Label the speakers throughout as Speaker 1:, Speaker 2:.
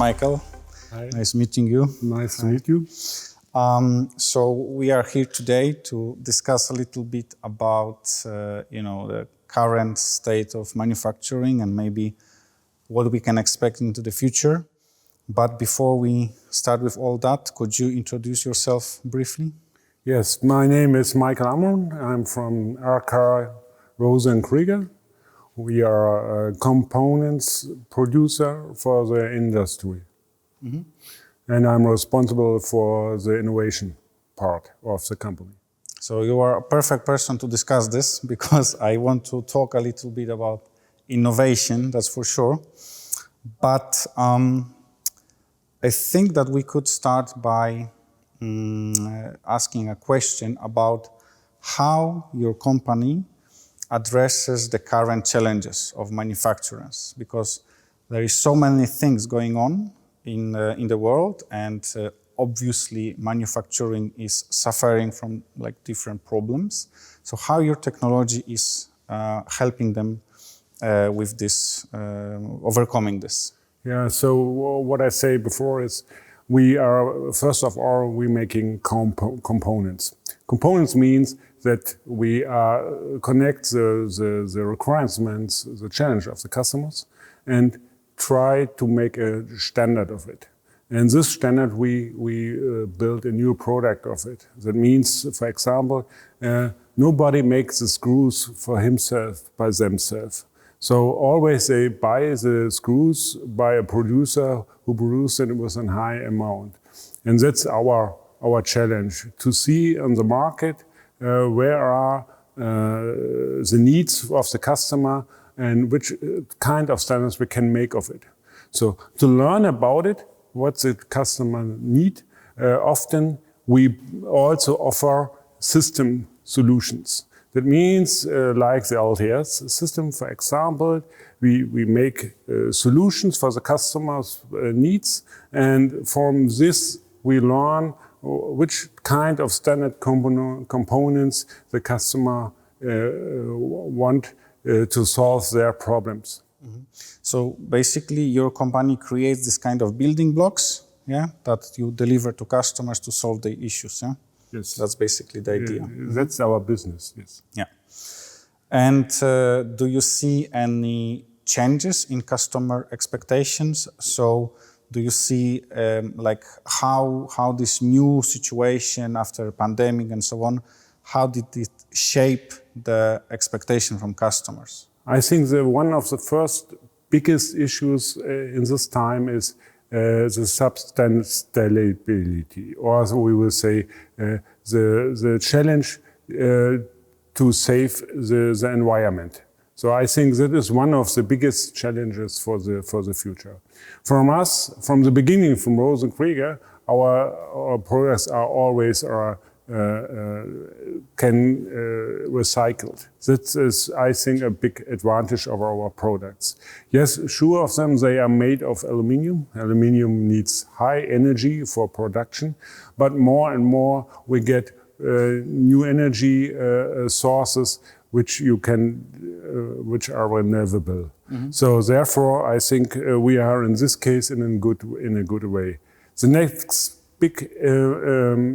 Speaker 1: Michael.
Speaker 2: Hi.
Speaker 1: Nice meeting you.
Speaker 2: Nice to meet you.
Speaker 1: So we are here today to discuss a little bit about, the current state of manufacturing and maybe what we can expect into the future. But before we start with all that, could you introduce yourself briefly?
Speaker 2: Yes, my name is Michael Amon. I'm from RK Rose Krieger. We are a components producer for the industry. Mm-hmm. And I'm responsible for the innovation part of the company.
Speaker 1: So you are a perfect person to discuss this because I want to talk a little bit about innovation, that's for sure. But I think that we could start by asking a question about how your company addresses the current challenges of manufacturers, because there is so many things going on in the world, and obviously manufacturing is suffering from different problems. So how your technology is helping them with this, overcoming this?
Speaker 2: Yeah, so what I say before is we are, first of all, we're making components. Components means that we connect the requirements, the challenge of the customers, and try to make a standard of it. And this standard, we build a new product of it. That means, for example, nobody makes the screws for himself, by themselves. So always they buy the screws by a producer who produces it with a high amount. And that's our challenge, to see on the market where are the needs of the customer and which kind of standards we can make of it. So to learn about it, what the customer need, often we also offer system solutions. That means like the LTS system, for example, we make solutions for the customer's needs, and from this we learn which kind of standard components the customer want to solve their problems.
Speaker 1: Mm-hmm. So basically your company creates this kind of building blocks, that you deliver to customers to solve the issues,
Speaker 2: Yes.
Speaker 1: That's basically the idea.
Speaker 2: That's our business, yes.
Speaker 1: Yeah. And do you see any changes in customer expectations? So do you see how this new situation after pandemic and so on, how did it shape the expectation from customers?
Speaker 2: I think one of the first biggest issues in this time is the sustainability, or so we will say the challenge to save the environment. So I think that is one of the biggest challenges for the future. From us, from the beginning, from Rose Krieger, our products are always can recycled. That is, I think, a big advantage of our products. Yes, sure of them, they are made of aluminum. Aluminum needs high energy for production, but more and more we get new energy sources which are renewable. Mm-hmm. So therefore, I think we are in this case in a good way. The next big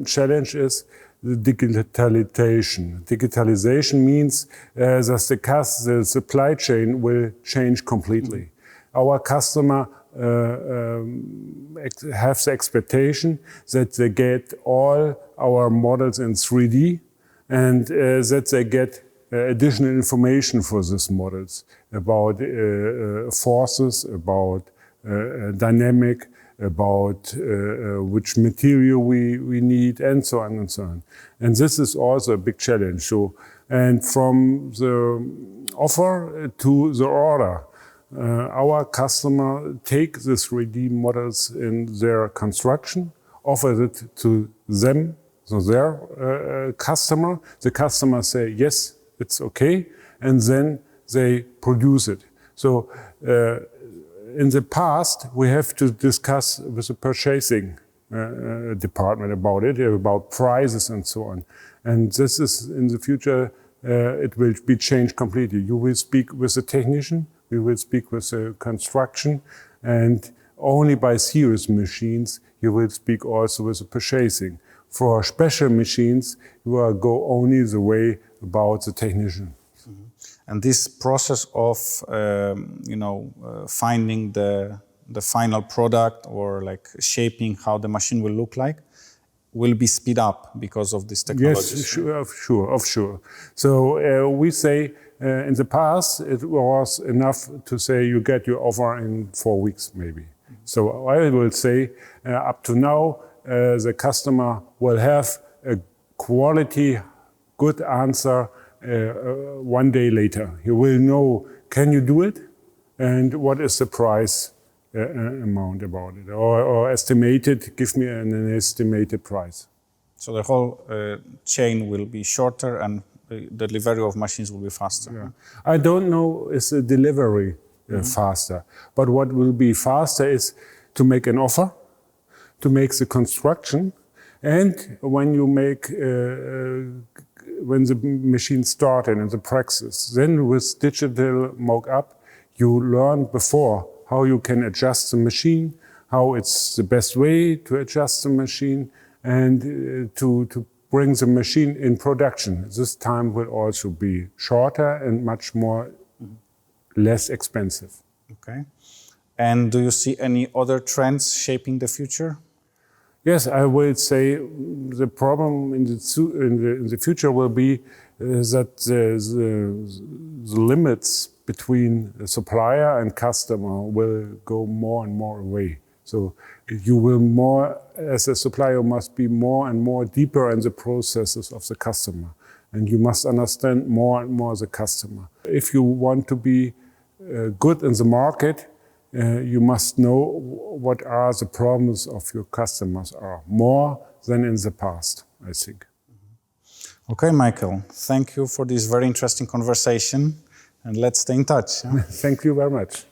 Speaker 2: challenge is the digitalization. Digitalization means that the supply chain will change completely. Mm-hmm. Our customer have the expectation that they get all our models in 3D and that they get additional information for these models about forces, about dynamic, about which material we need, and so on and so on. And this is also a big challenge. So, and from the offer to the order, our customer take the 3D models in their construction, offer it to them, so their customer. The customer say, yes, it's okay, and then they produce it. So in the past, we have to discuss with the purchasing department about it, about prices and so on. And this is, in the future, it will be changed completely. You will speak with the technician, we will speak with the construction, and only by serious machines, you will speak also with the purchasing. For special machines, you will go only the way about the technician.
Speaker 1: And this process of, finding the final product or like shaping how the machine will look like will be speed up because of this technology.
Speaker 2: Yes, sure. So we say in the past it was enough to say you get your offer in 4 weeks maybe. So I will say up to now the customer will have a quality good answer 1 day later. He will know, can you do it? And what is the price amount about it? Or estimated, give me an estimated price.
Speaker 1: So the whole chain will be shorter and the delivery of machines will be faster.
Speaker 2: Yeah. I don't know is the delivery faster, but what will be faster is to make an offer, to make the construction, and when you make when the machine started in the practice, then with digital mock-up, you learn before how you can adjust the machine, how it's the best way to adjust the machine, and to bring the machine in production. This time will also be shorter and much more less expensive.
Speaker 1: Okay. And do you see any other trends shaping the future?
Speaker 2: Yes, I will say the problem in the future will be that the limits between the supplier and customer will go more and more away. So you will more, as a supplier, must be more and more deeper in the processes of the customer. And you must understand more and more the customer. If you want to be good in the market, you must know what are the problems of your customers are, more than in the past, I think.
Speaker 1: Okay, Michael, thank you for this very interesting conversation, and let's stay in touch.
Speaker 2: Thank you very much.